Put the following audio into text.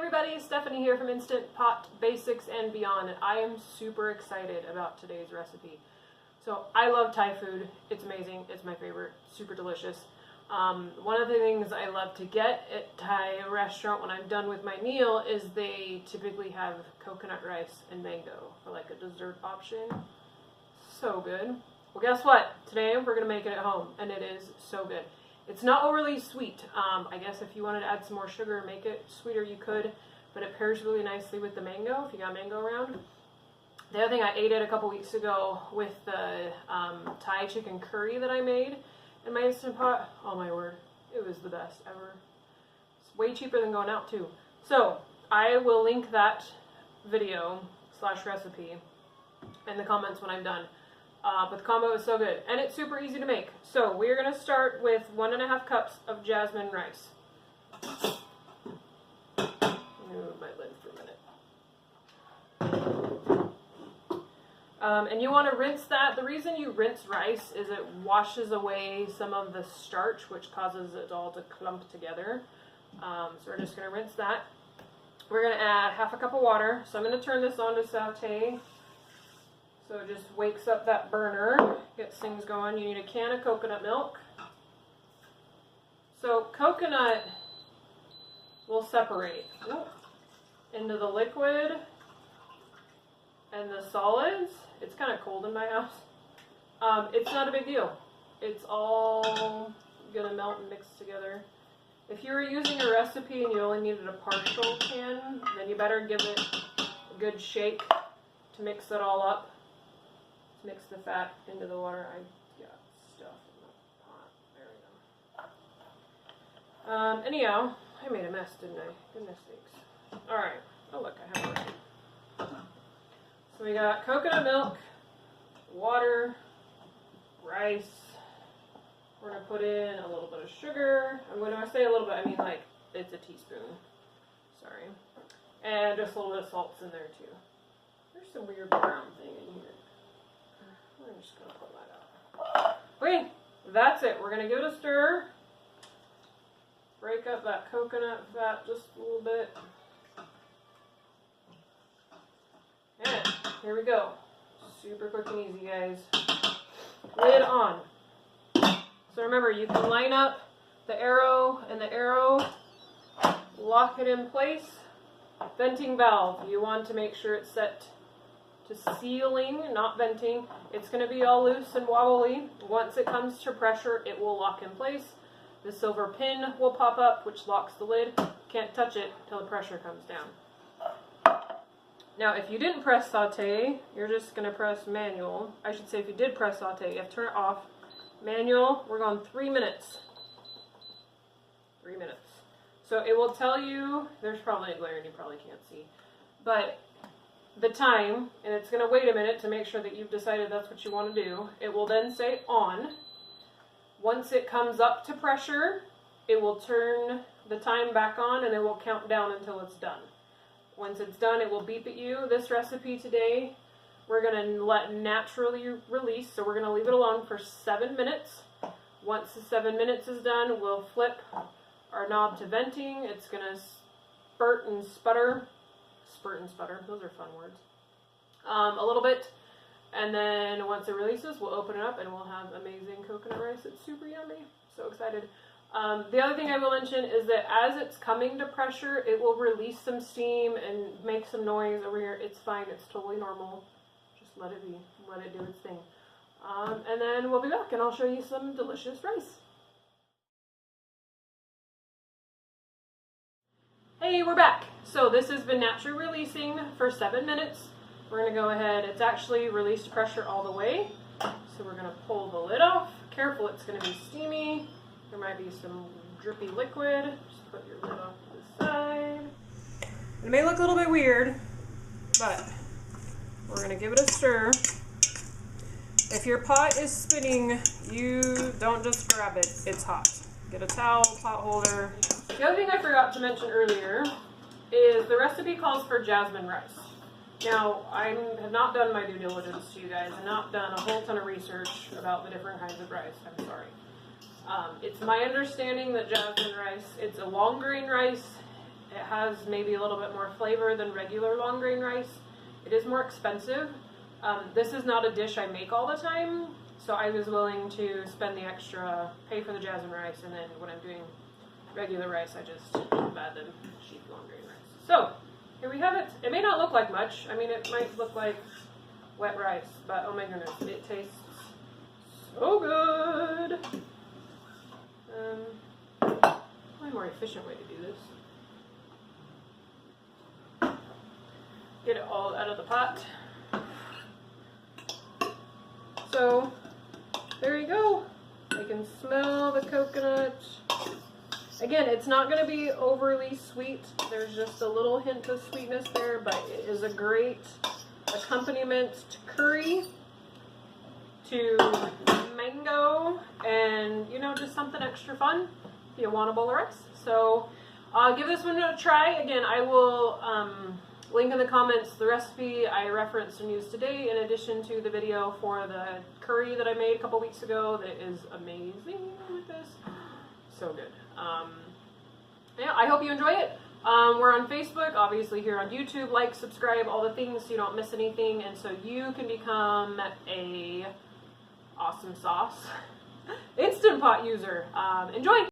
everybody, Stephanie here from Instant Pot Basics and Beyond, and I am super excited about today's recipe. So I love Thai food. It's amazing. It's my favorite. Super delicious. One of the things I love to get at Thai restaurant when I'm done with my meal is they typically have coconut rice and mango for like a dessert option. So good. Well, guess what? Today we're going to make it at home, and it is so good. It's not overly sweet. I guess if you wanted to add some more sugar and make it sweeter, you could, but it pairs really nicely with the mango, if you got mango around. The other thing, I ate it a couple weeks ago with the Thai chicken curry that I made in my Instant Pot. Oh my word, it was the best ever. It's way cheaper than going out too. So I will link that video / recipe in the comments when I'm done. But the combo is so good, and it's super easy to make. So we're going to start with 1.5 cups of jasmine rice. Move my lid for a minute. And you want to rinse that. The reason you rinse rice is it washes away some of the starch, which causes it all to clump together. So we're just going to rinse that. We're going to add 1/2 cup of water. So I'm going to turn this on to saute. So it just wakes up that burner, gets things going. You need a can of coconut milk. So coconut will separate into the liquid and the solids. It's kind of cold in my house. It's not a big deal. It's all going to melt and mix together. If you were using a recipe and you only needed a partial can, then you better give it a good shake to mix it all up. Mix the fat into the water. I got stuff in the pot. There we go. Anyhow, I made a mess, didn't I? Goodness sakes. Alright. Oh look, I have it right. So we got coconut milk, water, rice. We're going to put in a little bit of sugar. When I say a little bit, I mean like it's a teaspoon. Sorry. And just a little bit of salt's in there too. There's some weird brown thing in here. I'm just going to pull that out. Okay, that's it. We're going to give it a stir. Break up that coconut fat just a little bit. And here we go. Super quick and easy, guys. Lid on. So remember, you can line up the arrow and the arrow. Lock it in place. Venting valve. You want to make sure it's set to sealing, not venting. It's going to be all loose and wobbly. Once it comes to pressure, it will lock in place. The silver pin will pop up, which locks the lid. Can't touch it until the pressure comes down. Now, if you didn't press saute, you're just going to press manual. I should say if you did press saute, you have to turn it off. Manual, we're going 3 minutes. 3 minutes. So it will tell you, there's probably a glare and you probably can't see, but the time, and it's going to wait a minute to make sure that you've decided that's what you want to do. It will then say on. Once it comes up to pressure, it will turn the time back on and it will count down until it's done. Once it's done, it will beep at you. This recipe today, we're going to let naturally release, so we're going to leave it alone for 7 minutes. Once the 7 minutes is done, we'll flip our knob to venting. It's going to spurt and sputter. Spurt and sputter, those are fun words. A little bit, and then once it releases, we'll open it up and we'll have amazing coconut rice. It's super yummy. So excited. The other thing I will mention is that as it's coming to pressure, it will release some steam and make some noise over here. It's fine. It's totally normal. Just let it be. Let it do its thing. And then we'll be back and I'll show you some delicious rice. Hey, we're back. So this has been naturally releasing for 7 minutes. We're going to go ahead. It's actually released pressure all the way. So we're going to pull the lid off. Careful, it's going to be steamy. There might be some drippy liquid. Just put your lid off to the side. It may look a little bit weird, but we're going to give it a stir. If your pot is spinning, you don't just grab it. It's hot. Get a towel, pot holder. The other thing I forgot to mention earlier is the recipe calls for jasmine rice. Now, I have not done my due diligence to you guys. I've not done a whole ton of research about the different kinds of rice. I'm sorry. It's my understanding that jasmine rice, it's a long grain rice, It has maybe a little bit more flavor than regular long grain rice. It is more expensive. This is not a dish I make all the time, so I was willing to spend the extra, pay for the jasmine rice, and then when I'm doing regular rice, I just add the sheep long grain rice. So, here we have it. It may not look like much. I mean, it might look like wet rice, but oh my goodness, it tastes so good. Probably a more efficient way to do this. Get it all out of the pot. So, there you go. I can smell the coconut. Again, it's not going to be overly sweet. There's just a little hint of sweetness there, but it is a great accompaniment to curry, to mango, and, you know, just something extra fun if you want a bowl of rice. So, give this one a try. Again, I will link in the comments the recipe I referenced and used today, in addition to the video for the curry that I made a couple weeks ago that is amazing with this. So good. Yeah, I hope you enjoy it. We're on Facebook, obviously here on YouTube. Like, subscribe, all the things so you don't miss anything, and so you can become a awesome sauce Instant Pot user. Enjoy!